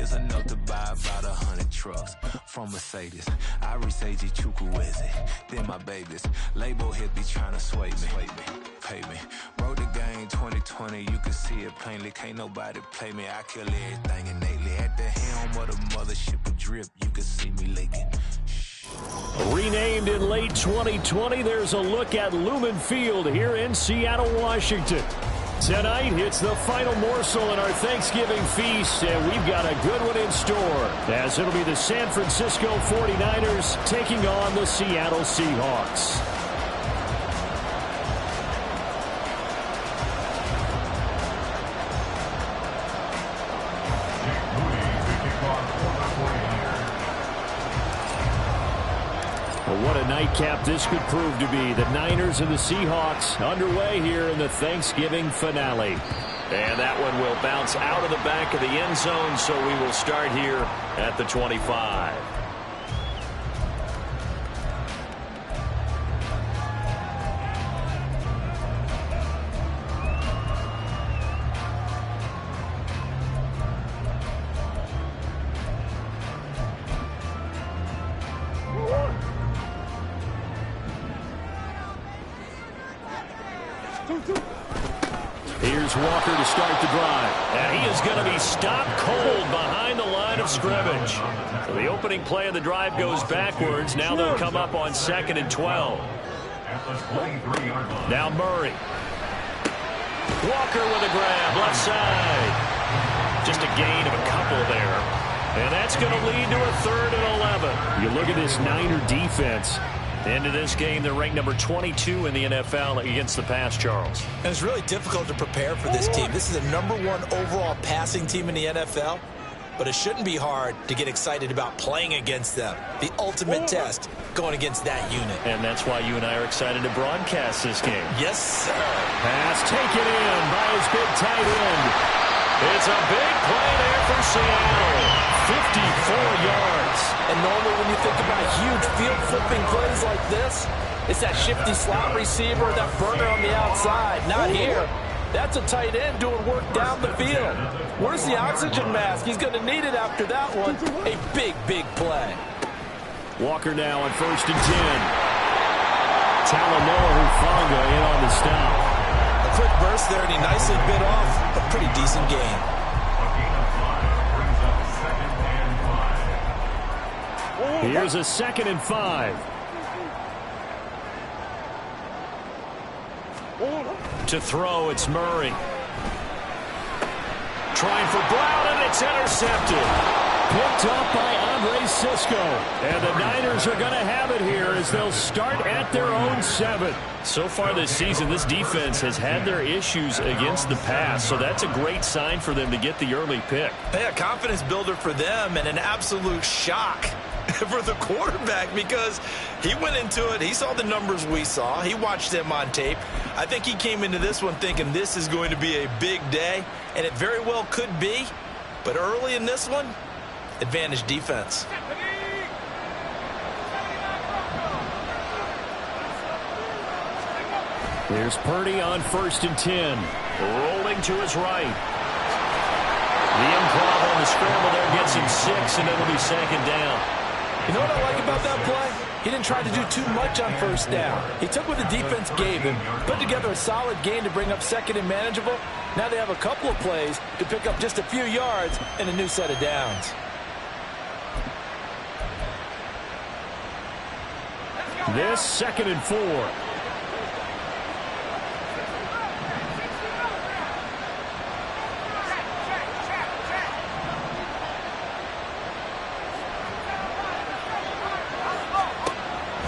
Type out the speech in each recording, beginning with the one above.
Here's a note to buy about 100 trucks from Mercedes. I say Chukwueze, then my babies. Label hit be trying to sway me, pay me. Wrote the game 2020, you can see it plainly. Can't nobody play me, I kill everything innately. At the helm of the mothership of drip, you can see me leaking. Renamed in late 2020, there's a look at Lumen Field here in Seattle, Washington. Tonight, it's the final morsel in our Thanksgiving feast, and we've got a good one in store, as it'll be the San Francisco 49ers taking on the Seattle Seahawks. Well, what a nightcap this could prove to be. The Niners and the Seahawks underway here in the Thanksgiving finale. And that one will bounce out of the back of the end zone, so we will start here at the 25. Here's Walker to start the drive. And he is going to be stopped cold behind the line of scrimmage. So the opening play of the drive goes backwards. Now they'll come up on 2nd and 12. Now Murray. Walker with a grab, left side. Just a gain of a couple there. And that's going to lead to a 3rd and 11. You look at this Niner defense. Into this game, they're ranked number 22 in the NFL against the pass, Charles. And it's really difficult to prepare for this team. This is the #1 overall passing team in the NFL, but it shouldn't be hard to get excited about playing against them. The ultimate test going against that unit. And that's why you and I are excited to broadcast this game. Yes, sir. Pass taken in by his big tight end. It's a big play there for Seattle. 54 yards. And normally when you think about huge field-flipping plays like this, it's that shifty slot receiver, that burner on the outside. Not here. That's a tight end doing work down the field. Where's the oxygen mask? He's going to need it after that one. A big, big play. Walker now on 1st and 10. Talanoa Hufanga in on the stop. A quick burst there, and he nicely bit off a pretty decent gain. Here's a 2nd and 5. To throw, it's Murray. Trying for Brown, and it's intercepted. Picked up by Andre Cisco. And the Niners are going to have it here as they'll start at their own 7. So far this season, this defense has had their issues against the pass, so that's a great sign for them to get the early pick. Yeah, confidence builder for them, and an absolute shock for the quarterback, because he went into it, he saw the numbers we saw, he watched them on tape. I think he came into this one thinking this is going to be a big day, and it very well could be, but early in this one, advantage defense. Here's Purdy on 1st and 10. Rolling to his right. The improv on the scramble there gets him 6, and it'll be 2nd down. You know what I like about that play? He didn't try to do too much on 1st down. He took what the defense gave him, put together a solid gain to bring up 2nd and manageable. Now they have a couple of plays to pick up just a few yards and a new set of downs. This 2nd and 4.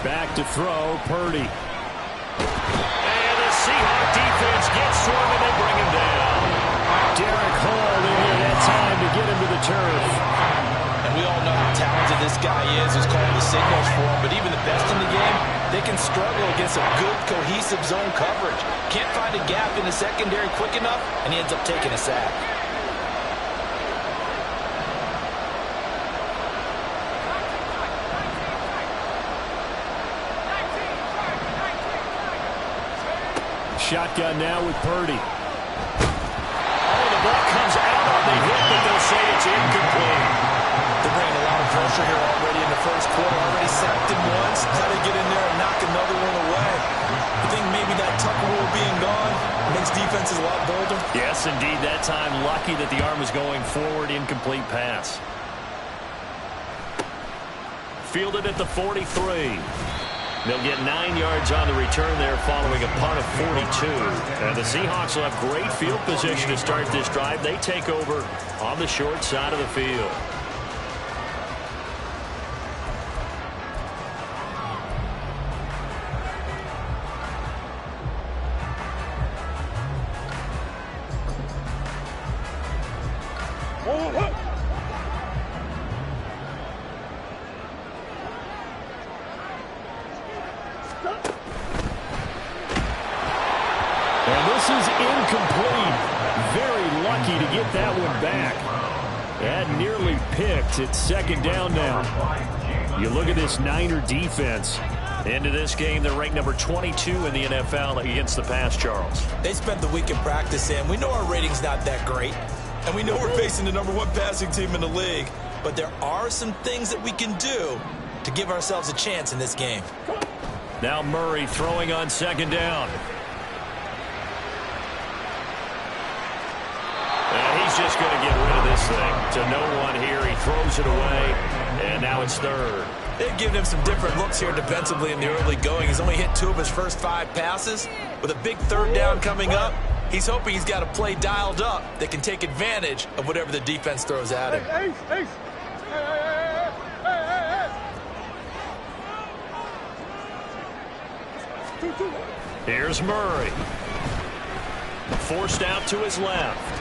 Back to throw, Purdy. And the Seahawks defense gets to him, and they bring him down. Derek Hall in here that time to get him to the turf. And we all know how talented this guy is, who's calling the signals for him. But even the best in the game, they can struggle against a good, cohesive zone coverage. Can't find a gap in the secondary quick enough, and he ends up taking a sack. Shotgun now with Purdy. Oh, the ball comes out on the hit, but they'll say it's incomplete. pressure here already in the first quarter. Already sacked him once. How to get in there and knock another one away. I think maybe that Tucker rule being gone makes defenses a lot bolder. Yes, indeed. That time, lucky that the arm was going forward. Incomplete pass. Fielded at the 43. They'll get 9 yards on the return there following a punt of 42. And the Seahawks will have great field position to start this drive. They take over on the short side of the field. And this is incomplete. Very lucky to get that one back. And nearly picked. It's second down now. You look at this Niner defense. Into this game, they're ranked number 22 in the NFL against the pass, Charles. They spent the week in practice, and we know our rating's not that great. And we know we're facing the number 1 passing team in the league. But there are some things that we can do to give ourselves a chance in this game. Now Murray throwing on second down. And he's just going to get rid of this thing. To no one here. He throws it away. And now it's third. They've given him some different looks here defensively in the early going. He's only hit 2 of his first 5 passes. With a big third down coming up, he's hoping he's got a play dialed up that can take advantage of whatever the defense throws at him. Here's Murray. Forced out to his left.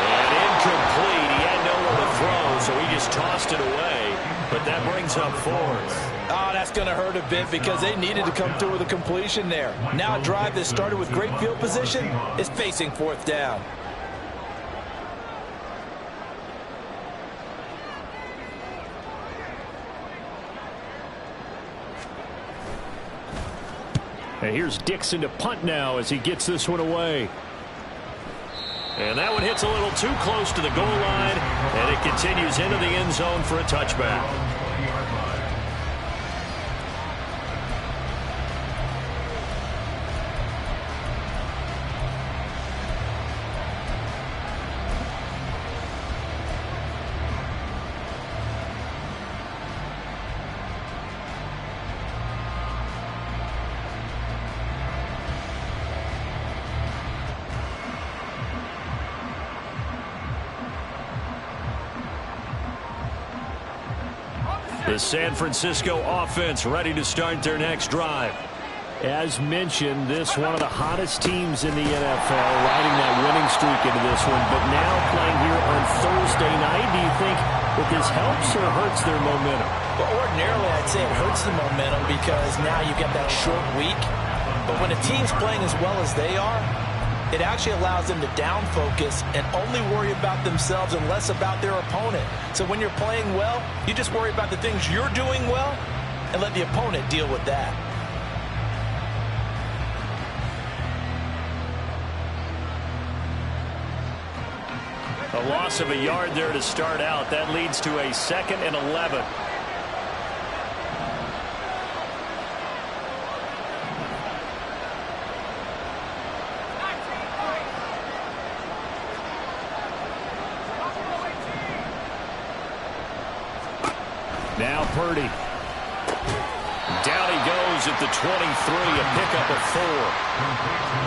And incomplete. He had nowhere to throw, so he just tossed it away. But that brings up 4th. Oh, that's going to hurt a bit because they needed to come through with a completion there. Now a drive that started with great field position is facing 4th down. And here's Dixon to punt now as he gets this one away. And that one hits a little too close to the goal line, and it continues into the end zone for a touchback. The San Francisco offense ready to start their next drive. As mentioned, this one of the hottest teams in the NFL, riding that winning streak into this one, but now playing here on Thursday night. Do you think that this helps or hurts their momentum? Well, ordinarily, I'd say it hurts the momentum because now you get that short week. But when a team's playing as well as they are, it actually allows them to down focus and only worry about themselves and less about their opponent. So when you're playing well, you just worry about the things you're doing well and let the opponent deal with that. A loss of a yard there to start out. That leads to a 2nd and 11. Now Purdy. Down he goes at the 23, a pickup of 4.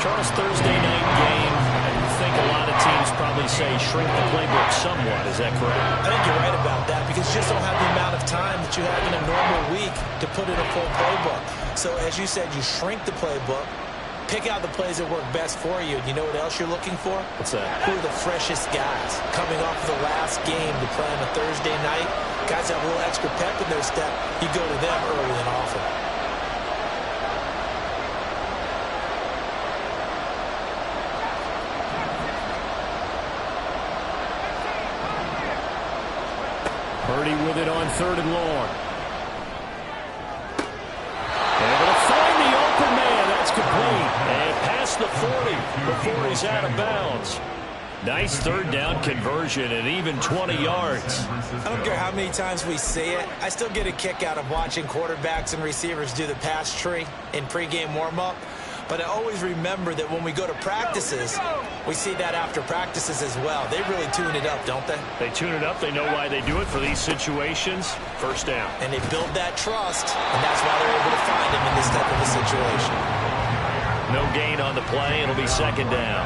Charles, Thursday night game, I think a lot of teams probably say shrink the playbook somewhat. Is that correct? I think you're right about that because you just don't have the amount of time that you have in a normal week to put in a full playbook. So as you said, you shrink the playbook, pick out the plays that work best for you. And you know what else you're looking for? What's that? Who are the freshest guys coming off the last game to play on a Thursday night? Guys have a little extra pep in their step. You go to them early and often. Purdy with it on 3rd and long. Able to find the open man. That's complete. And past the 40 before he's out of bounds. Nice third down conversion and even 20 yards. I don't care how many times we say it. I still get a kick out of watching quarterbacks and receivers do the pass tree in pregame warm-up. But I always remember that when we go to practices, we see that after practices as well. They really tune it up, don't they? They tune it up. They know why they do it for these situations. First down. And they build that trust, and that's why they're able to find him in this type of a situation. No gain on the play. It'll be second down.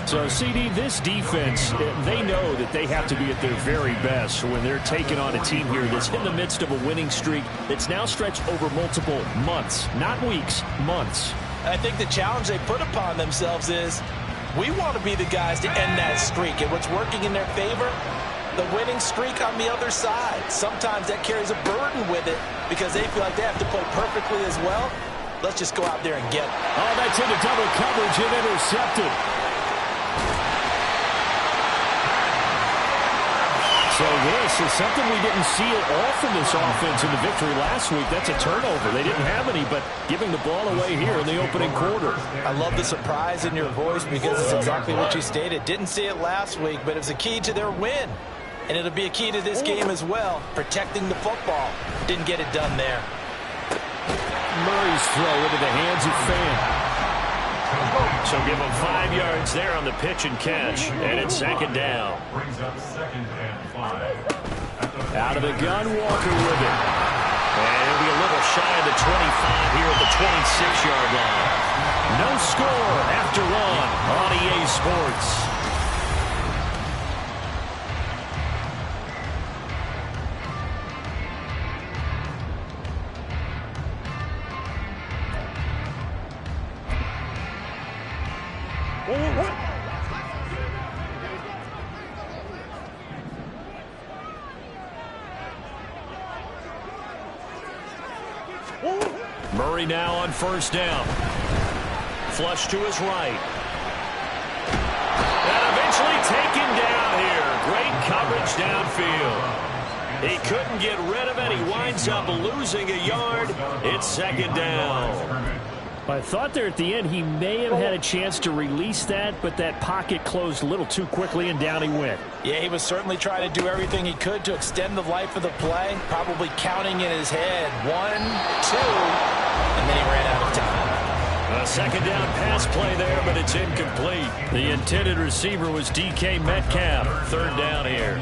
So, CD, this defense, they know that they have to be at their very best when they're taking on a team here that's in the midst of a winning streak that's now stretched over multiple months, not weeks, months. I think the challenge they put upon themselves is we want to be the guys to end that streak. And what's working in their favor? The winning streak on the other side. Sometimes that carries a burden with it because they feel like they have to play perfectly as well. Let's just go out there and get it. Oh, that's into double coverage and intercepted. So this is something we didn't see it all from this offense in the victory last week. That's a turnover. They didn't have any, but giving the ball away here in the opening quarter. I love the surprise in your voice because it's exactly what you stated. Didn't see it last week, but it's a key to their win. And it'll be a key to this game as well, protecting the football. Didn't get it done there. Murray's throw into the hands of Fan. So give him 5 yards there on the pitch and catch, and it's second down. Brings up second and 5. Out of the gun, Walker with it. And it'll be a little shy of the 25 here at the 26-yard line. No score after one on EA Sports. Murray now on first down. Flush to his right. And eventually taken down here. Great coverage downfield. He couldn't get rid of it. He winds up losing a yard. It's second down. I thought there at the end he may have had a chance to release that, but that pocket closed a little too quickly, and down he went. Yeah, he was certainly trying to do everything he could to extend the life of the play, probably counting in his head 1, 2, and then he ran out of time. A second down pass play there, but it's incomplete. The intended receiver was DK Metcalf. Third down here.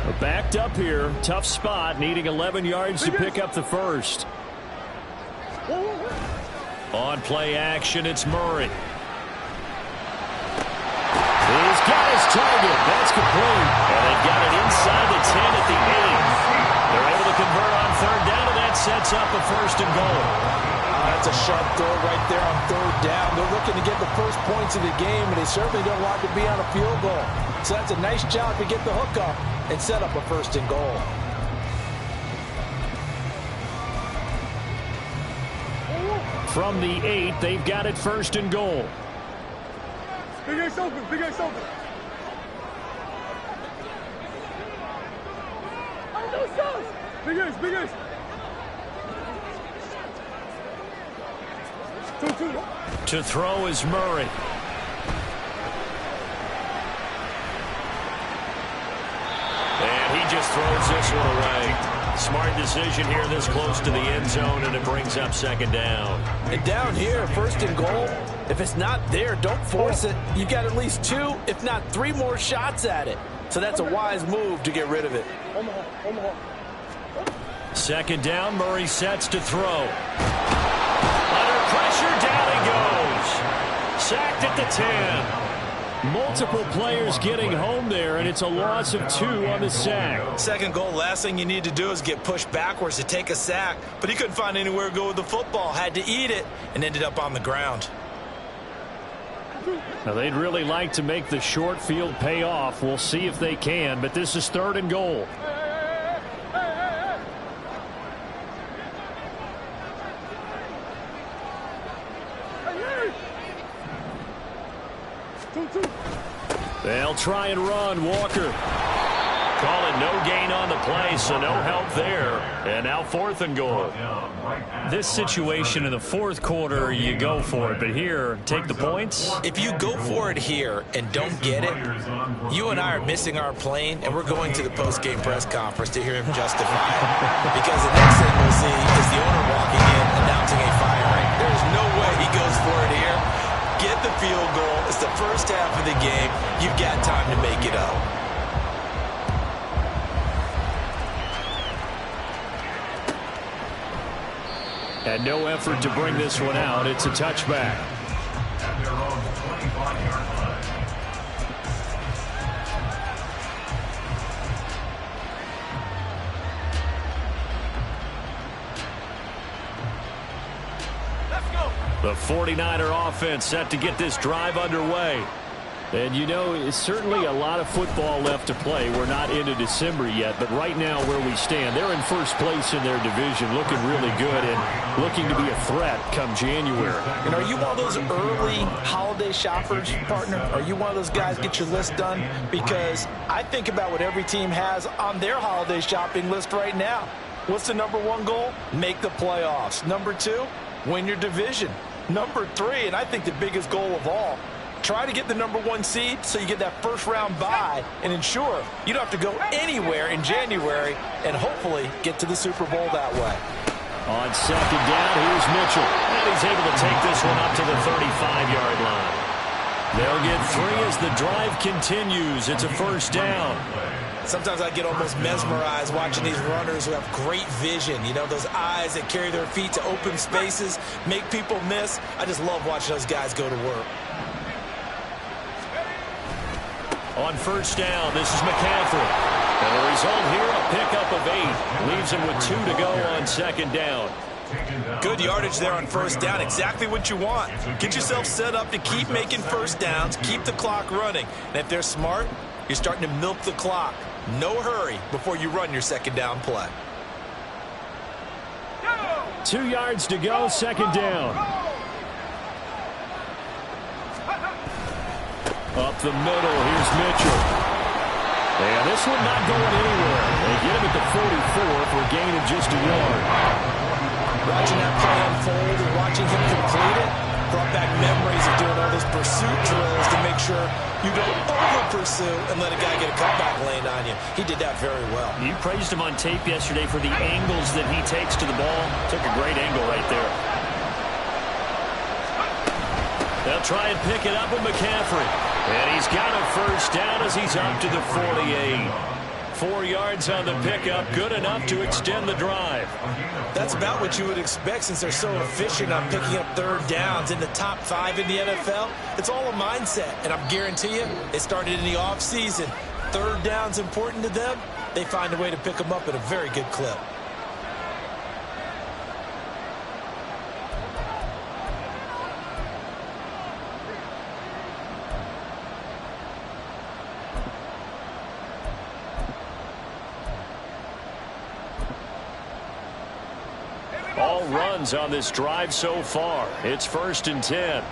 We're backed up here. Tough spot, needing 11 yards to pick up the first. On play action, it's Murray. He's got his target. That's complete. And they've got it inside the 10 at the 8. They're able to convert on third down, and that sets up a first and goal. That's a sharp throw right there on third down. They're looking to get the first points of the game, and they certainly don't want to be on a field goal. So that's a nice job to get the hook up and set up a first and goal. From the 8, they've got it first and goal. Big Ace open, Big Ace open. Big Ace, Big Ace. 2-2. To throw is Murray. And he just throws this one away. Smart decision here this close to the end zone, and it brings up second down. And down here, first and goal, if it's not there, don't force it. You've got at least 2, if not 3 more shots at it. So that's a wise move to get rid of it. Second down, Murray sets to throw. Under pressure, down he goes. Sacked at the 10. Multiple players getting home there, and it's a loss of 2 on the sack. Second goal, last thing you need to do is get pushed backwards to take a sack. But he couldn't find anywhere to go with the football. Had to eat it and ended up on the ground. Now, they'd really like to make the short field pay off. We'll see if they can, but this is third and goal. They'll try and run. Walker. Call it no gain on the play, so no help there. And now 4th and goal. This situation in the 4th quarter, you go for it. But here, take the points. If you go for it here and don't get it, you and I are missing our plane, and we're going to the post-game press conference to hear him justify it. Because the next thing we'll see is the owner walking in, announcing a firing. There's no way he goes for it here. Get the field goal. It's the first half of the game. You've got time to make it up. And no effort to bring this one out. It's a touchback. At their own 25-yard line. The 49er offense set to get this drive underway. And, you know, it's certainly a lot of football left to play. We're not into December yet, but right now where we stand, they're in first place in their division, looking really good and looking to be a threat come January. And are you one of those early holiday shoppers, partner? Are you one of those guys get your list done? Because I think about what every team has on their holiday shopping list right now. What's the number 1 goal? Make the playoffs. Number 2, win your division. Number 3, and I think the biggest goal of all, try to get the number 1 seed so you get that first-round bye and ensure you don't have to go anywhere in January and hopefully get to the Super Bowl that way. On 2nd down, here's Mitchell. And he's able to take this one up to the 35-yard line. They'll get 3 as the drive continues. It's a first down. Sometimes I get almost mesmerized watching these runners who have great vision. You know, those eyes that carry their feet to open spaces, make people miss. I just love watching those guys go to work. On first down, this is McCaffrey. And the result here, a pickup of 8. Leaves him with 2 to go on 2nd down. Good yardage there on first down. Exactly what you want. Get yourself set up to keep making first downs, keep the clock running. And if they're smart, you're starting to milk the clock. No hurry before you run your 2nd down play. 2 yards to go, 2nd down. Up the middle, here's Mitchell. And this one not going anywhere. They get him at the 44 for a gain of just a yard. Watching that play unfold and watching him complete it brought back memories of doing all those pursuit drills to make sure you don't over-pursue and let a guy get a cutback lane on you. He did that very well. You praised him on tape yesterday for the angles that he takes to the ball. Took a great angle right there. They'll try and pick it up with McCaffrey. And he's got a first down as he's up to the 48. 4 yards on the pickup, good enough to extend the drive. That's about what you would expect since they're so efficient on picking up 3rd downs in the top 5 in the NFL. It's all a mindset, and I guarantee you, it started in the offseason. 3rd down's important to them. They find a way to pick them up at a very good clip. All runs on this drive so far. It's 1st and 10.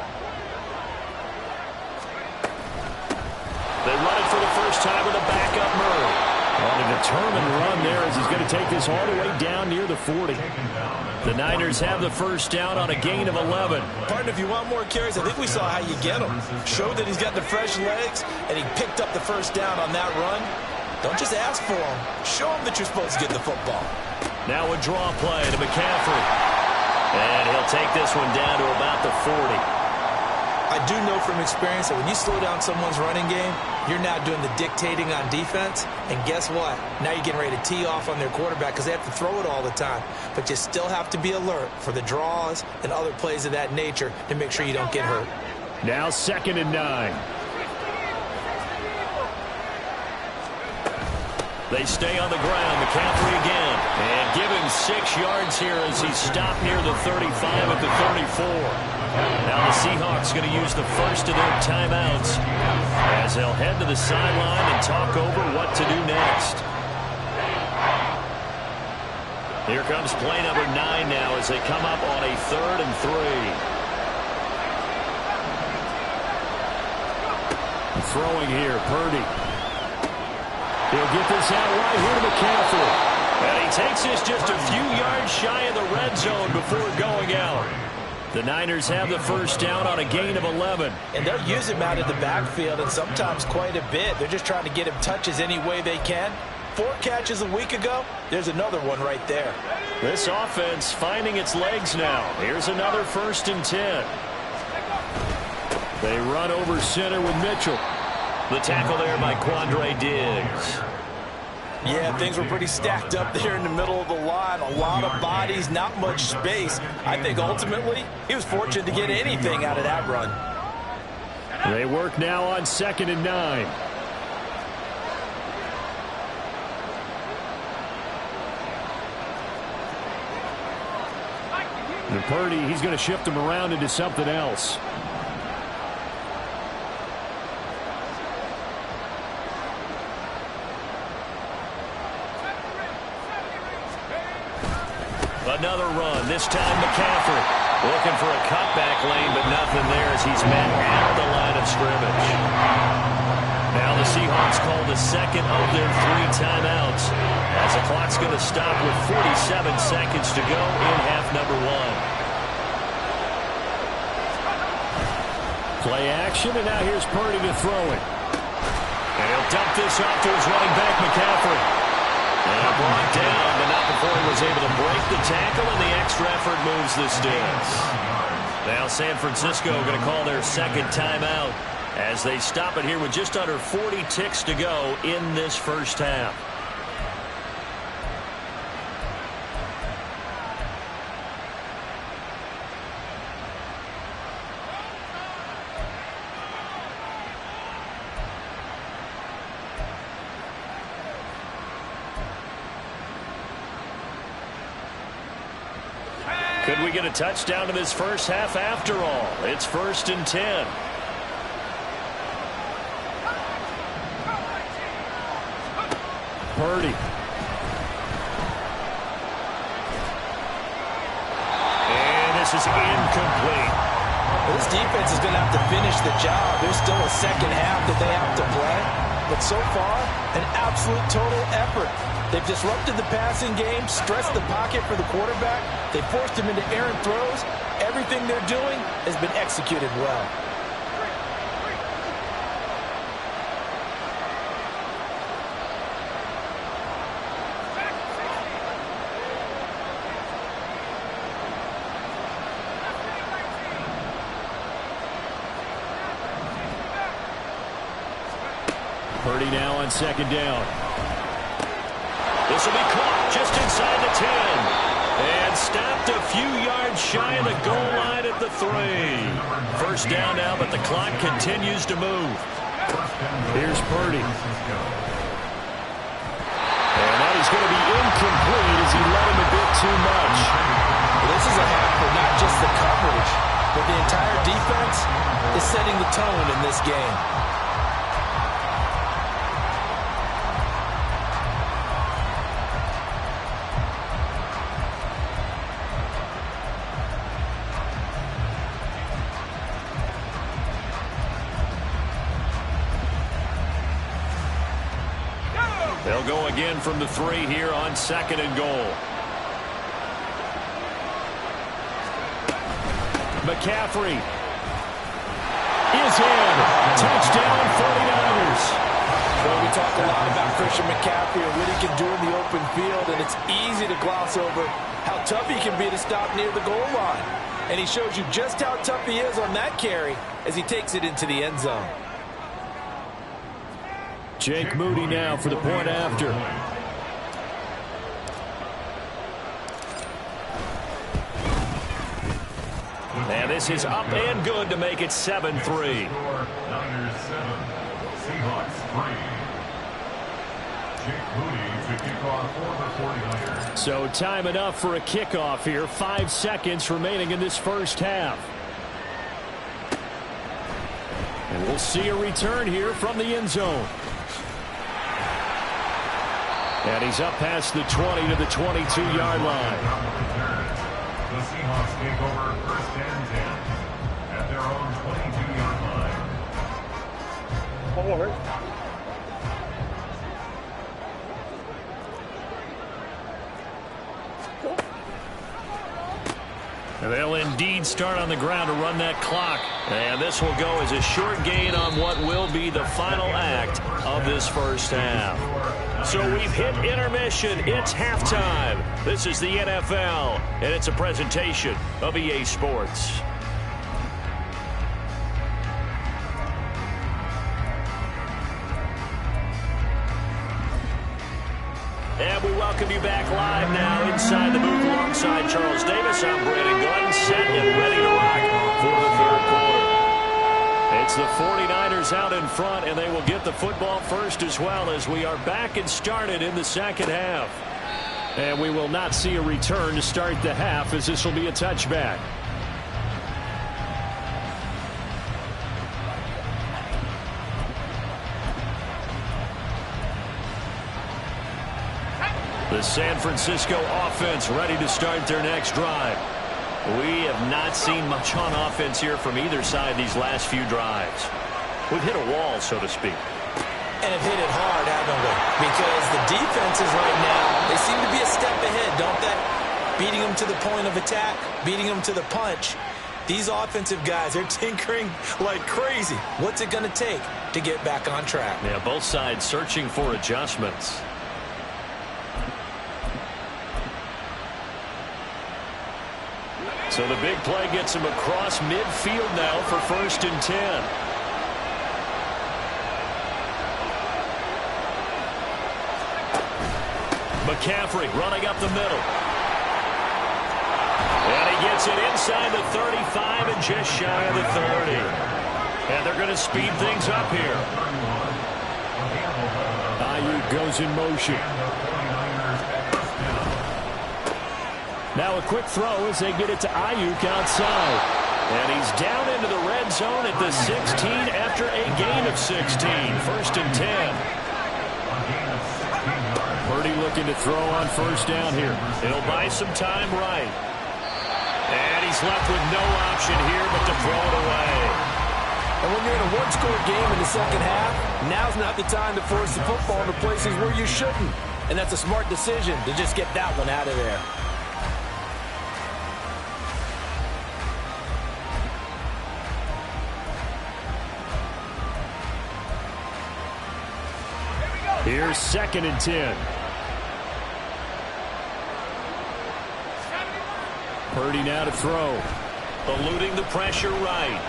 They run it for the first time with a backup Murray. On a determined run there as he's going to take this all the way down near the 40. The Niners have the first down on a gain of 11. Partner, if you want more carries, I think we saw how you get them. Showed that he's got the fresh legs, and he picked up the first down on that run. Don't just ask for them. Show them that you're supposed to get the football. Now a draw play to McCaffrey. And he'll take this one down to about the 40. I do know from experience that when you slow down someone's running game, you're now doing the dictating on defense. And guess what? Now you're getting ready to tee off on their quarterback because they have to throw it all the time. But you still have to be alert for the draws and other plays of that nature to make sure you don't get hurt. Now 2nd and 9. They stay on the ground. McCaffrey again. And give him 6 yards here as he's stopped near the 35 at the 34. Now the Seahawks going to use the first of their timeouts as they'll head to the sideline and talk over what to do next. Here comes play number 9 now as they come up on a 3rd and 3. Throwing here, Purdy. He'll get this out right here to McCaffrey. And he takes this just a few yards shy of the red zone before going out. The Niners have the first down on a gain of 11. And they'll use him out of the backfield, and sometimes quite a bit. They're just trying to get him touches any way they can. 4 catches a week ago. There's another one right there. This offense finding its legs now. Here's another 1st and 10. They run over center with Mitchell. The tackle there by Quandre Diggs. Yeah, things were pretty stacked up there in the middle of the line. A lot of bodies, not much space. I think ultimately he was fortunate to get anything out of that run. They work now on 2nd and 9. And Purdy, he's going to shift him around into something else. Another run, this time McCaffrey. Looking for a cutback lane, but nothing there as he's met at the line of scrimmage. Now the Seahawks call the second of their 3 timeouts, as the clock's going to stop with 47 seconds to go in half number 1. Play action, and now here's Purdy to throw it. And he'll dump this off to his running back, McCaffrey. And brought down, but not before he was able to break the tackle, and the extra effort moves the sticks. Now San Francisco going to call their second timeout as they stop it here with just under 40 ticks to go in this first half. Could we get a touchdown in this first half after all? It's 1st and 10. Purdy. And this is incomplete. This defense is going to have to finish the job. There's still a second half that they have to play. But so far, an absolute total effort. They've disrupted the passing game, stressed the pocket for the quarterback. They forced him into errant throws. Everything they're doing has been executed well. Purdy now on 2nd down. This will be caught just inside the 10. And stopped a few yards shy of the goal line at the 3. First down now, but the clock continues to move. Here's Purdy. And that is going to be incomplete as he let him a bit too much. This is a half for not just the coverage, but the entire defense is setting the tone in this game. They'll go again from the 3 here on 2nd and goal. McCaffrey is in. Touchdown 49ers. Well, we talk a lot about Christian McCaffrey and what he can do in the open field, and it's easy to gloss over how tough he can be to stop near the goal line. And he shows you just how tough he is on that carry as he takes it into the end zone. Jake Moody now for the point after. And this is up and good to make it 7-3. Niners 7, Seahawks 3. Jake Moody to kick off for the 49ers. So time enough for a kickoff here. 5 seconds remaining in this first half. And we'll see a return here from the end zone. And he's up past the 20 to the 22-yard line. The Seahawks take over 1st and 10 at their own 22-yard line. And they'll indeed start on the ground to run that clock. And this will go as a short gain on what will be the final act of this first half. So we've hit intermission. It's halftime. This is the NFL, and it's a presentation of EA Sports. And we welcome you back live now inside the booth alongside Charles Davis. I'm Brandon Gordon, set and ready to rock for the third quarter. It's the 49ers out in front, and they will get the football first as well as we are back and started in the second half. And we will not see a return to start the half as this will be a touchback. The San Francisco offense ready to start their next drive. We have not seen much on offense here from either side these last few drives. We've hit a wall, so to speak. And have hit it hard, haven't we? Because the defenses right now, they seem to be a step ahead, don't they? Beating them to the point of attack, beating them to the punch. These offensive guys, they're tinkering like crazy. What's it going to take to get back on track? Yeah, both sides searching for adjustments. So the big play gets him across midfield now for 1st and 10. McCaffrey running up the middle. And he gets it inside the 35 and just shy of the 30. And they're going to speed things up here. Ayuk goes in motion. Now a quick throw as they get it to Ayuk outside. And he's down into the red zone at the 16 after a gain of 16. 1st and 10. Purdy looking to throw on 1st down here. He'll buy some time right. And he's left with no option here but to throw it away. And when you're in a one-score game in the second half, now's not the time to force the football into places where you shouldn't. And that's a smart decision to just get that one out of there. Here's 2nd and 10. Purdy now to throw. Eluding the pressure right.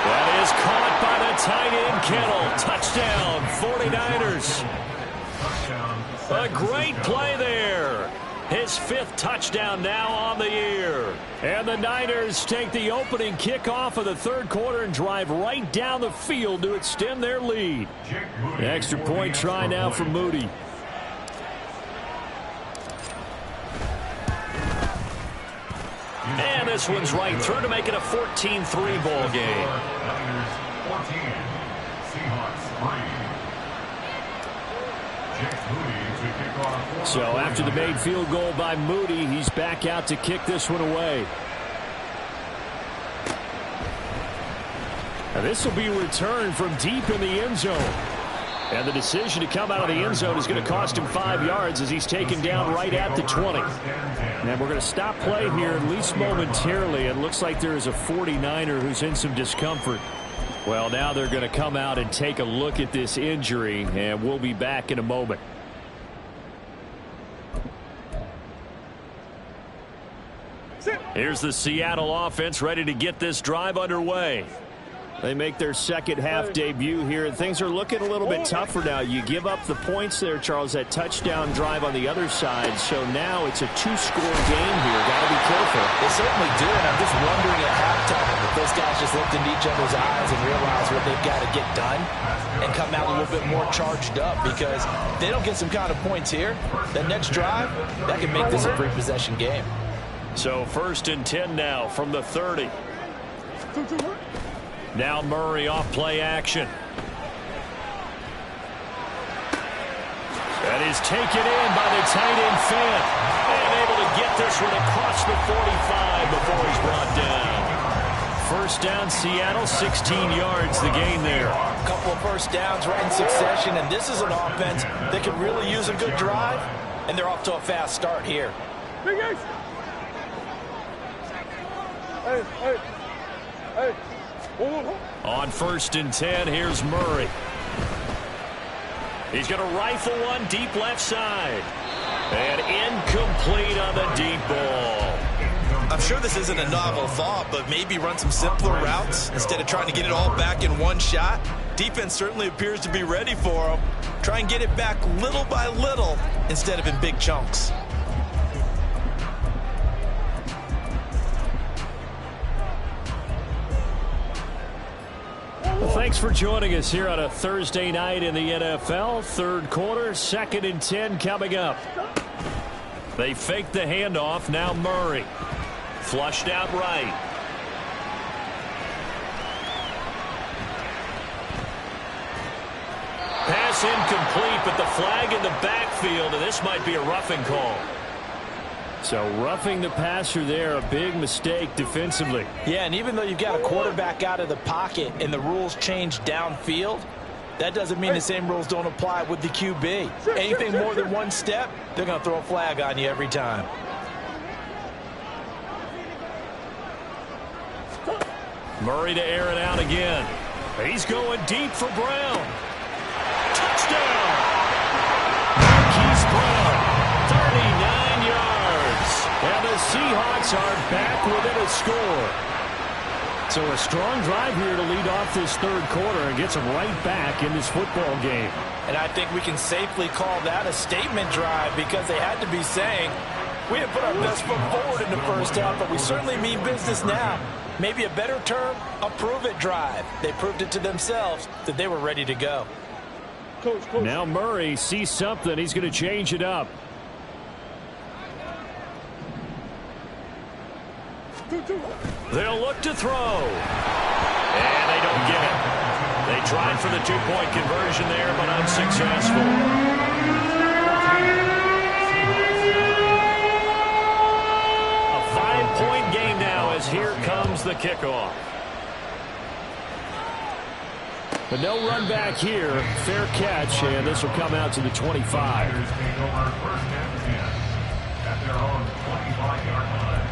That is caught by the tight end Kittle. Touchdown, 49ers. A great play there. His 5th touchdown now on the year. And the Niners take the opening kickoff of the third quarter and drive right down the field to extend their lead. The extra point try now for Moody. And this one's right through to make it a 14-3 ball game. Niners 14, Seahawks 3. So after the made field goal by Moody, he's back out to kick this one away. And this will be returned from deep in the end zone. And the decision to come out of the end zone is going to cost him 5 yards as he's taken down right at the 20. And we're going to stop play here at least momentarily. It looks like there is a 49er who's in some discomfort. Well, now they're going to come out and take a look at this injury, and we'll be back in a moment. Here's the Seattle offense ready to get this drive underway. They make their second half debut here, and things are looking a little bit tougher now. You give up the points there, Charles, that touchdown drive on the other side. So now it's a 2-score game here. Got to be careful. They certainly do, and I'm just wondering at halftime if those guys just looked into each other's eyes and realized what they've got to get done and come out a little bit more charged up, because if they don't get some kind of points here, that next drive, that can make this a 3-possession game. So 1st and 10 now from the 30. Now Murray off play action. That is taken in by the tight end Fant. And able to get this one across the 45 before he's brought down. 1st down Seattle, 16 yards the gain there. A couple of 1st downs right in succession, and this is an offense that could really use a good drive, and they're off to a fast start here. On 1st and 10, here's Murray. He's going to rifle one deep left side. And incomplete on the deep ball. I'm sure this isn't a novel thought, but maybe run some simpler routes instead of trying to get it all back in one shot. Defense certainly appears to be ready for him. Try and get it back little by little instead of in big chunks. Well, thanks for joining us here on a Thursday night in the NFL. Third quarter, 2nd and 10 coming up. They fake the handoff. Now Murray. Flushed out right. Pass incomplete, but the flag in the backfield, and this might be a roughing call. So roughing the passer there, a big mistake defensively. Yeah, and even though you've got a quarterback out of the pocket and the rules change downfield, that doesn't mean the same rules don't apply with the QB. Anything more than one step, they're going to throw a flag on you every time. Murray to air it out again. He's going deep for Brown. Touchdown! Marquise Brown, 39 yards. And the Seahawks are back within a score. So a strong drive here to lead off this third quarter and gets them right back in this football game. And I think we can safely call that a statement drive because they had to be saying, we didn't put our best foot forward in the first half, but we certainly mean business now. Maybe a better term, a prove-it drive. They proved it to themselves that they were ready to go. Coach. Now Murray sees something. He's going to change it up. They'll look to throw. And they don't get it. They tried for the two-point conversion there, but unsuccessful. A 5-point game now as here comes the kickoff. But no run back here. Fair catch, and this will come out to the 25. Take over 1st and 10 at their own 25-yard line.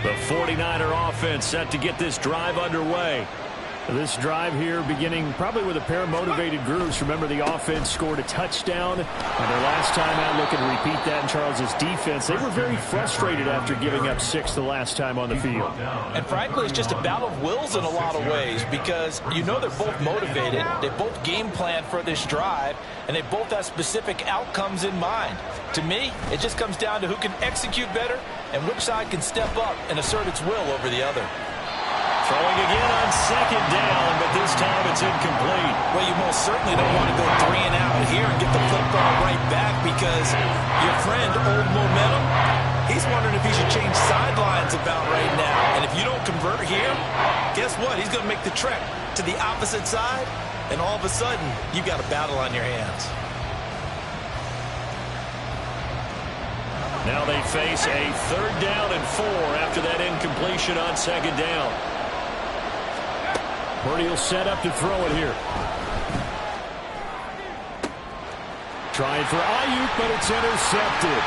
The 49er offense set to get this drive underway. This drive here beginning probably with a pair of motivated groups. Remember, the offense scored a touchdown, and their last time out looking to repeat that in Charles's defense. They were very frustrated after giving up 6 the last time on the field. And frankly, it's just a battle of wills in a lot of ways because you know they're both motivated. They both game plan for this drive, and they both have specific outcomes in mind. To me, it just comes down to who can execute better and which side can step up and assert its will over the other. Throwing again on 2nd down, but this time it's incomplete. Well, you most certainly don't want to go 3 and out here and get the football right back because your friend, Old Momentum, he's wondering if he should change sidelines about right now. And if you don't convert here, guess what? He's going to make the trek to the opposite side, and all of a sudden, you've got a battle on your hands. Now they face a 3rd down and 4 after that incompletion on 2nd down. Purdy will set up to throw it here. Trying for Ayuk, but it's intercepted.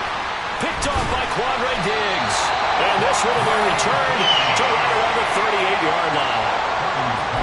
Picked off by Quadre Diggs. And this one will be returned to right around the 38-yard line.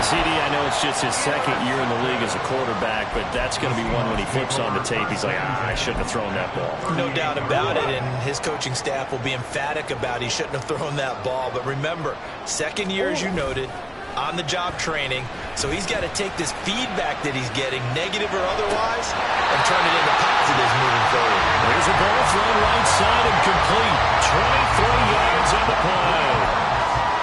CD, I know it's just his 2nd year in the league as a quarterback, but that's going to be one when he flips on the tape. He's like, I shouldn't have thrown that ball. No doubt about it, and his coaching staff will be emphatic about he shouldn't have thrown that ball. But remember, 2nd year, as you noted, on-the-job training, so he's got to take this feedback that he's getting, negative or otherwise, and turn it into positives moving forward. There's a ball thrown right side and complete. 23 yards on the play.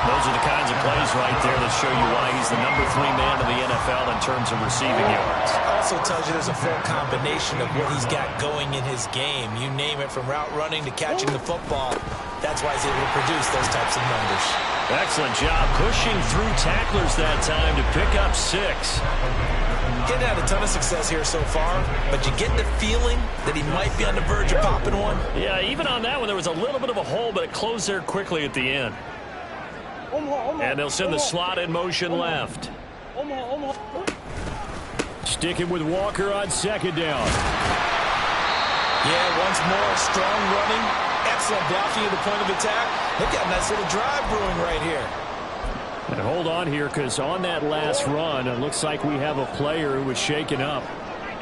Those are the kinds of plays right there that show you why he's the #3 man in the NFL in terms of receiving yards. Also tells you there's a full combination of what he's got going in his game. You name it, from route running to catching the football. That's why he's able to produce those types of numbers. Excellent job pushing through tacklers that time to pick up 6. Getting had a ton of success here so far, but you get the feeling that he might be on the verge of popping one. Yeah, even on that one, there was a little bit of a hole, but it closed there quickly at the end. And they'll send the slot in motion left. Sticking with Walker on 2nd down. Yeah, once more, strong running, excellent blocking at the point of attack. They've got a nice little drive brewing right here. And hold on here, because on that last run, it looks like we have a player who was shaken up.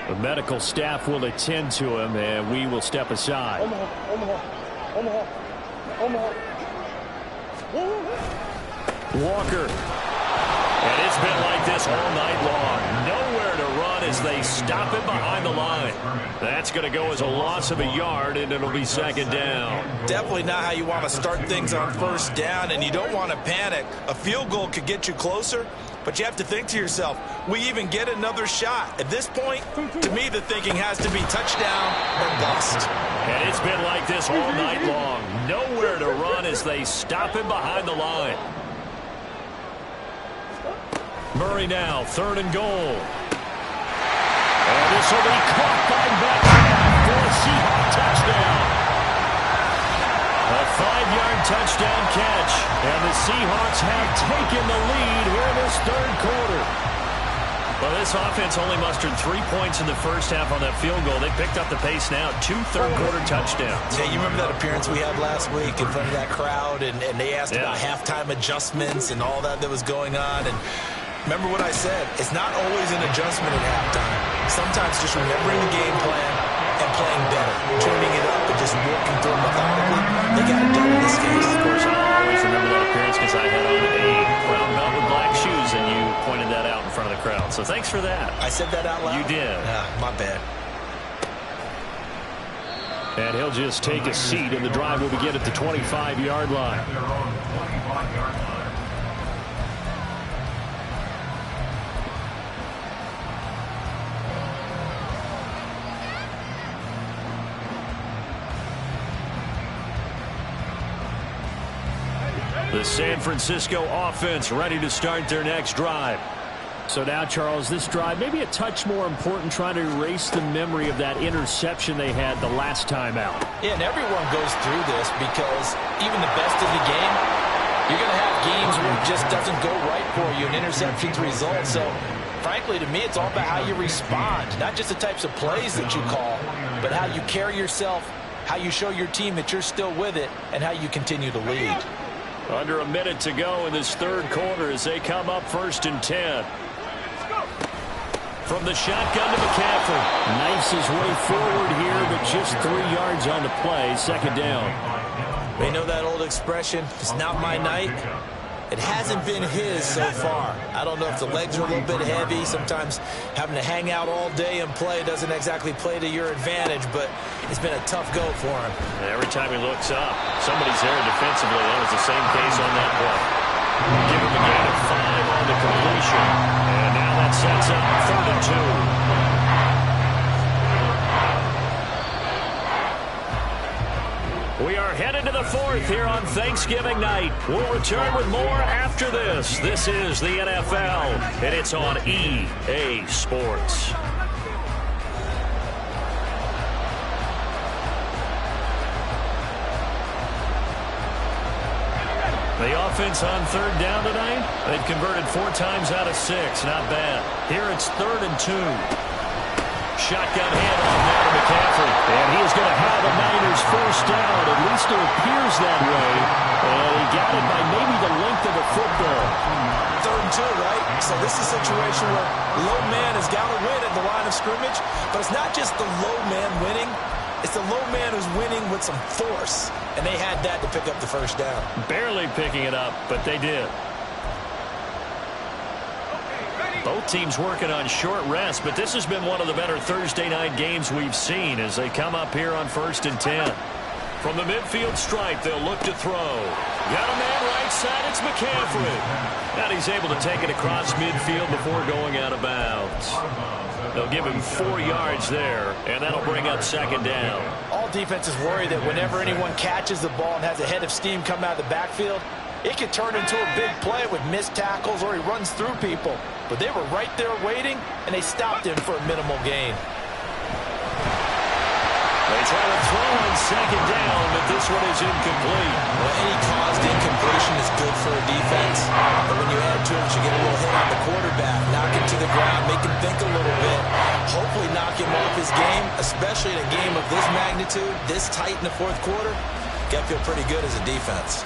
The medical staff will attend to him, and we will step aside. Walker. And it's been like this all night long. Nowhere to run as they stop him behind the line. That's going to go as a loss of a yard, and it'll be second down. Definitely not how you want to start things on first down, and you don't want to panic. A field goal could get you closer, but you have to think to yourself, we even get another shot. At this point, to me, the thinking has to be touchdown or bust. And it's been like this all night long. Nowhere to run as they stop him behind the line. Murray now, 3rd and goal. And this will be caught by Metcalf for a Seahawks touchdown. A 5-yard touchdown catch. And the Seahawks have taken the lead here in this 3rd quarter. Well, this offense only mustered 3 points in the first half on that field goal. They picked up the pace now. 2 third-quarter touchdowns. Yeah, you remember that appearance we had last week in front of that crowd, and they asked about halftime adjustments and all that was going on. And remember what I said, it's not always an adjustment at halftime. Sometimes just remembering the game plan and playing better, tuning it up and just working through it methodically. They got it done in this case. Of course, I'll always remember that appearance because I had on a brown belt with black shoes, and you pointed that out in front of the crowd. So thanks for that. I said that out loud? You did. My bad. And he'll just take a seat, and the drive will begin at the 25-yard line. At their own 25-yard line. The San Francisco offense ready to start their next drive. So now, Charles, this drive maybe a touch more important, trying to erase the memory of that interception they had the last time out. Yeah, and everyone goes through this because even the best in the game, you're going to have games where it just doesn't go right for you, and interceptions result. So, frankly, to me, it's all about how you respond, not just the types of plays that you call, but how you carry yourself, how you show your team that you're still with it, and how you continue to lead. Under a minute to go in this 3rd quarter as they come up 1st and 10. From the shotgun to McCaffrey. Knifes his way forward here, but just 3 yards on the play. 2nd down. They know that old expression, it's not my night. It hasn't been his so far. I don't know if the legs are a little bit heavy. Sometimes having to hang out all day and play doesn't exactly play to your advantage, but it's been a tough go for him. And every time he looks up, somebody's there defensively. That was the same case on that play. Give him a gain of 5 on the completion. And now that sets up 3rd and 2. We are headed to the 4th here on Thanksgiving night. We'll return with more after this. This is the NFL, and it's on EA Sports. The offense on 3rd down tonight, they've converted 4 times out of 6. Not bad. Here it's 3rd and 2. Shotgun handoff now to McCaffrey. And he is going to have the Niners first down. At least it appears that way. And he got it by maybe the length of a football. 3rd and 2, right? So this is a situation where low man has got to win at the line of scrimmage. But it's not just the low man winning. It's the low man who's winning with some force. And they had that to pick up the first down. Barely picking it up, but they did. Both teams working on short rest, but this has been one of the better Thursday night games we've seen as they come up here on 1st and 10. From the midfield stripe, they'll look to throw. Got a man right side, it's McCaffrey. And he's able to take it across midfield before going out of bounds. They'll give him 4 yards there, and that'll bring up 2nd down. All defenses worry that whenever anyone catches the ball and has a head of steam come out of the backfield, it could turn into a big play with missed tackles or he runs through people. But they were right there waiting, and they stopped him for a minimal gain. They try to throw on 2nd down, but this one is incomplete. Well, any caused incompletion is good for a defense. But when you add to it, you get a little hit on the quarterback, knock him to the ground, make him think a little bit. hopefully knock him off his game, especially in a game of this magnitude, this tight in the fourth quarter. Got to feel pretty good as a defense.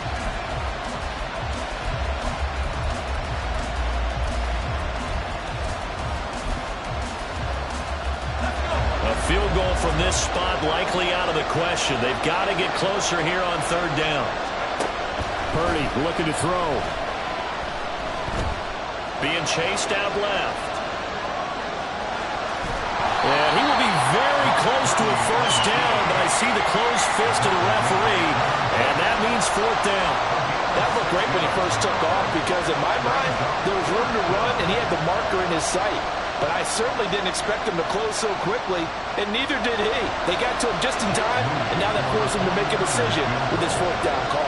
A field goal from this spot likely out of the question. They've got to get closer here on third down. Purdy looking to throw. Being chased out left. And he will be very close to a first down, but I see the closed fist of the referee, and that means fourth down. That looked great when he first took off because, in my mind, there was room to run, and he had the marker in his sight. But I certainly didn't expect him to close so quickly, and neither did he. They got to him just in time, and now that forced him to make a decision with his fourth down call.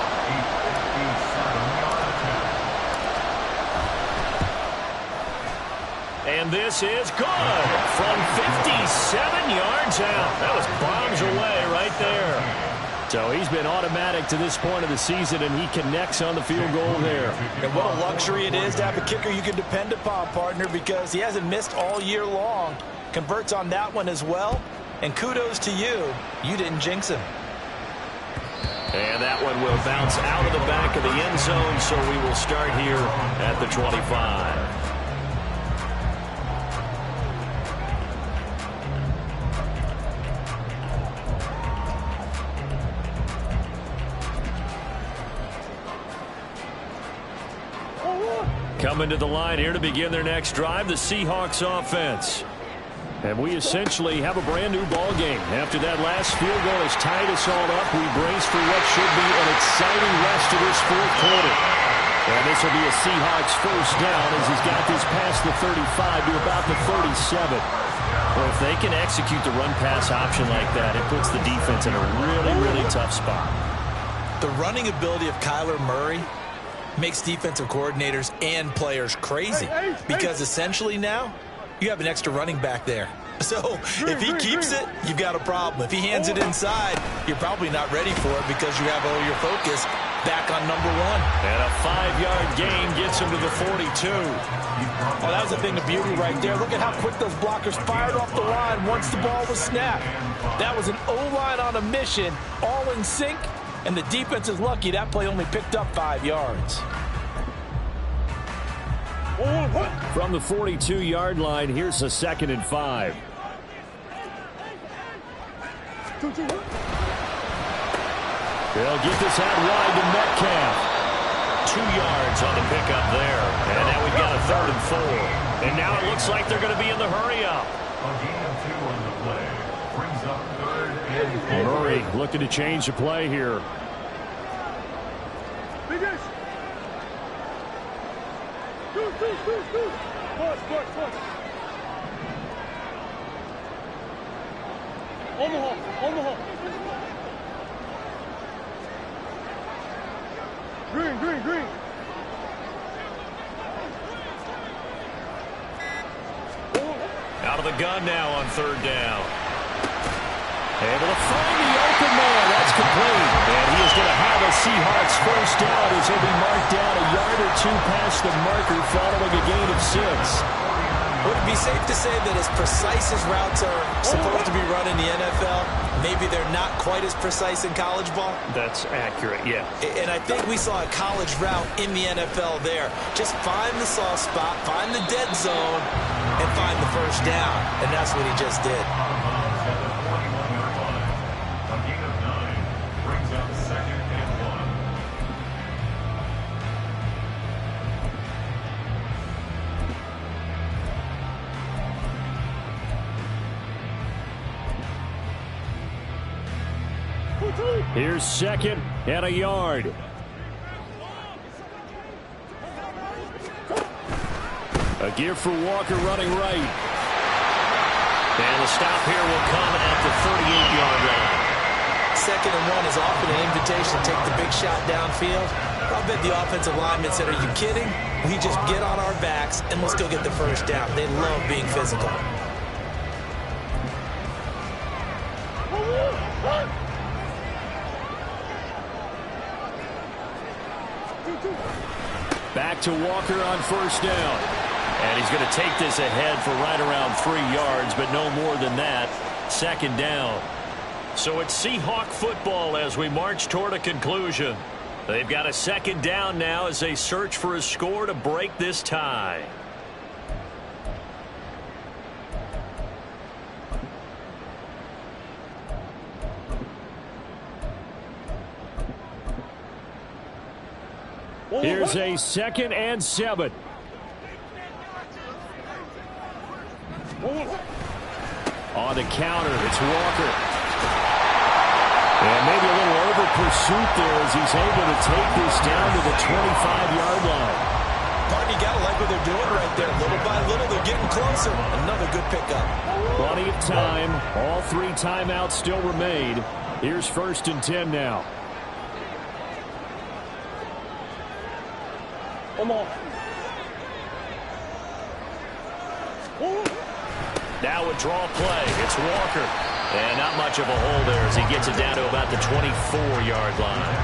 And this is good from 57 yards out. That was bombs away right there. So he's been automatic to this point of the season, and he connects on the field goal there. And what a luxury it is to have a kicker you can depend upon, partner, because he hasn't missed all year long. Converts on that one as well. And kudos to you. You didn't jinx him. And that one will bounce out of the back of the end zone, so we will start here at the 25. Coming to the line here to begin their next drive, the Seahawks offense. And we essentially have a brand new ball game. After that last field goal has tied us all up, we brace for what should be an exciting rest of this fourth quarter. And this will be a Seahawks first down as he's got this past the 35 to about the 37. Well, if they can execute the run-pass option like that, it puts the defense in a really, really tough spot. The running ability of Kyler Murray makes defensive coordinators and players crazy because essentially now you have an extra running back there. So if he keeps it, you've got a problem. If he hands it inside, you're probably not ready for it because you have all your focus back on number one. And a 5-yard gain gets him to the 42. Oh, that was a thing of beauty right there. Look at how quick those blockers fired off the line once the ball was snapped. That was an O-line on a mission, all in sync. And the defense is lucky that play only picked up 5 yards. From the 42-yard line, here's a 2nd and 5. They'll get this out wide to Metcalf. 2 yards on the pickup there. And now we've got a 3rd and 4. And now it looks like they're going to be in the hurry-up. A gain of 2 on the play. Brings up 3rd and 4. Murray looking to change the play here. Green. Out of the gun now on 3rd down. Able to find the open man. That's complete. And he is going to have a Seahawks first down as he'll be marked down a yard or 2 past the marker following a gain of 6. Would it be safe to say that as precise as routes are supposed to be run in the NFL, maybe they're not quite as precise in college ball? That's accurate, yeah. And I think we saw a college route in the NFL there. Just find the soft spot, find the dead zone, and find the first down. And that's what he just did. Here's 2nd and a yard. A give for Walker running right. And the stop here will come at the 38-yard line. 2nd and 1 is often an invitation to take the big shot downfield. I bet the offensive lineman said, "Are you kidding? We just get on our backs and let's go get the first down." They love being physical. Back to Walker on first down. And he's going to take this ahead for right around 3 yards, but no more than that. Second down. So it's Seahawk football as we march toward a conclusion. They've got a second down now as they search for a score to break this tie. Here's a 2nd and 7. On the counter, it's Walker. And maybe a little over pursuit there as he's able to take this down to the 25-yard line. Martin, you got to like what they're doing right there. Little by little, they're getting closer. Another good pickup. Plenty of time. All 3 timeouts still remain. Here's 1st and 10 now. Come on. Now a draw play. It's Walker. And not much of a hole there as he gets it down to about the 24-yard line.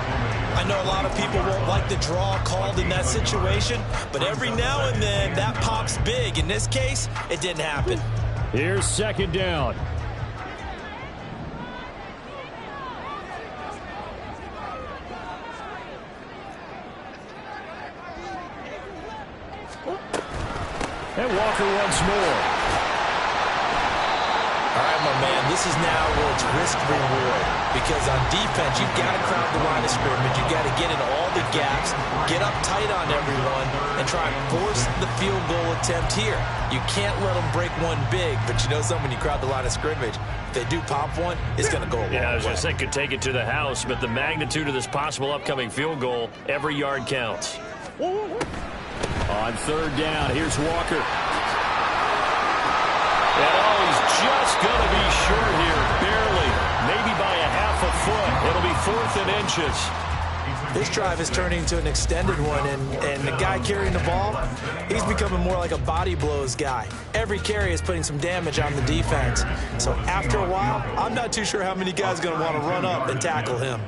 I know a lot of people won't like the draw called in that situation, but every now and then that pops big. In this case, it didn't happen. Here's 2nd down. And Walker once more. All right, my man, this is now where it's risk-reward. Because on defense, you've got to crowd the line of scrimmage. You've got to get into all the gaps, get up tight on everyone, and try and force the field goal attempt here. You can't let them break one big, but you know something, when you crowd the line of scrimmage, if they do pop one, it's going to go a long way. Yeah, I was going to say could take it to the house, but the magnitude of this possible upcoming field goal, every yard counts. On 3rd down, here's Walker. And he's just going to be short here, barely, maybe by a half a foot. It'll be 4th and inches. This drive is turning into an extended one, and the guy carrying the ball, he's becoming more like a body blows guy. Every carry is putting some damage on the defense. So after a while, I'm not too sure how many guys are going to want to run up and tackle him.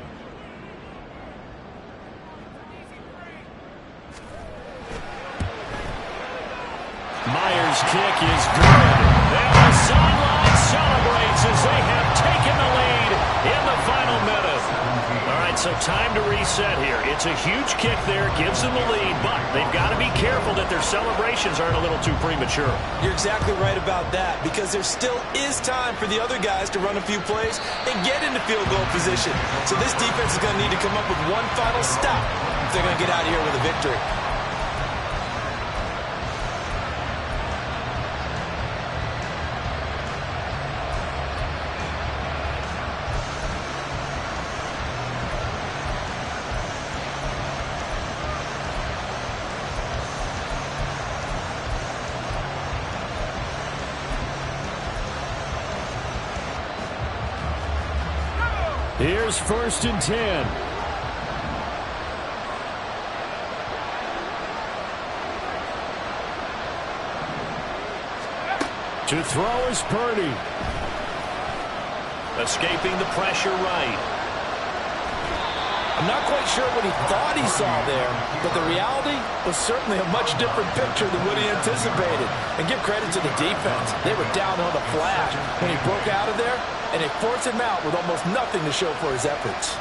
Myers' kick is good. And the sideline celebrates as they have taken the lead in the final minute. All right, so time to reset here. It's a huge kick there, gives them the lead, but they've got to be careful that their celebrations aren't a little too premature. You're exactly right about that, because there still is time for the other guys to run a few plays and get into field goal position. So this defense is going to need to come up with one final stop if they're going to get out of here with a victory. Here's 1st and 10. To throw is Purdy. Escaping the pressure right. I'm not quite sure what he thought he saw there, but the reality was certainly a much different picture than what he anticipated. And give credit to the defense. They were down on the flash when he broke out of there, and they forced him out with almost nothing to show for his efforts.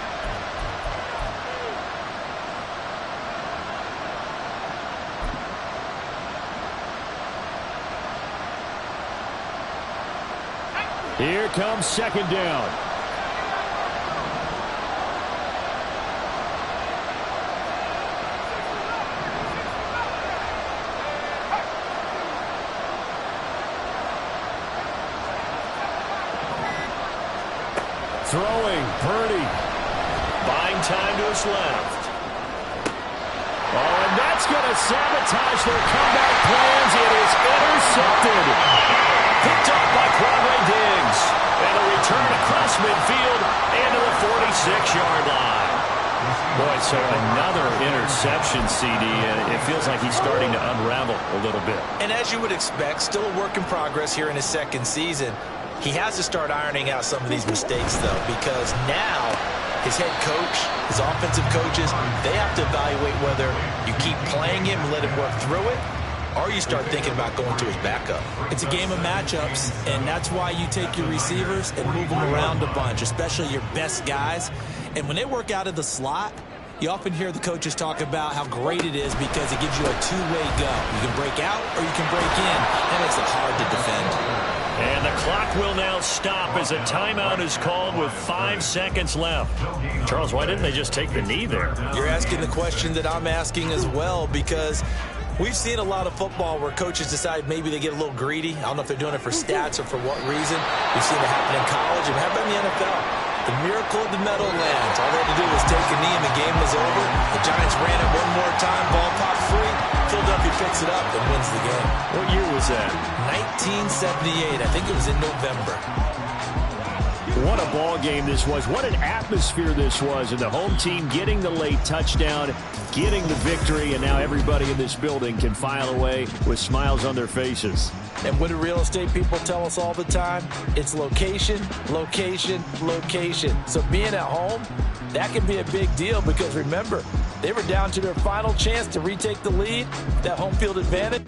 Here comes 2nd down. Throwing, Purdy. Buying time to his left. Oh, and that's going to sabotage their comeback plans. It is intercepted. Picked up by Quadray Diggs. And a return across midfield into the 46-yard line. Boy, so another interception, CD, and it feels like he's starting to unravel a little bit. And as you would expect, still a work in progress here in his 2nd season. He has to start ironing out some of these mistakes, though, because now his head coach, his offensive coaches, they have to evaluate whether you keep playing him and let him work through it, or you start thinking about going to his backup. It's a game of matchups, and that's why you take your receivers and move them around a bunch, especially your best guys. And when they work out of the slot, you often hear the coaches talk about how great it is because it gives you a two-way go. You can break out or you can break in. That makes it hard to defend. And the clock will now stop as a timeout is called with 5 seconds left. Charles, why didn't they just take the knee there? You're asking the question that I'm asking as well, because we've seen a lot of football where coaches decide maybe they get a little greedy. I don't know if they're doing it for stats or for what reason. We've seen it happen in college and happen in the NFL. The miracle of the Meadowlands. All they had to do was take a knee and the game was over. The Giants ran it one more time. Ball popped free. Philadelphia picks it up and wins the game. What year was that? 1978. I think it was in November. What a ball game this was. What an atmosphere this was. And the home team getting the late touchdown, getting the victory, and now everybody in this building can file away with smiles on their faces. And what do real estate people tell us all the time? It's location, location, location. So being at home, that can be a big deal because remember, they were down to their final chance to retake the lead, that home field advantage.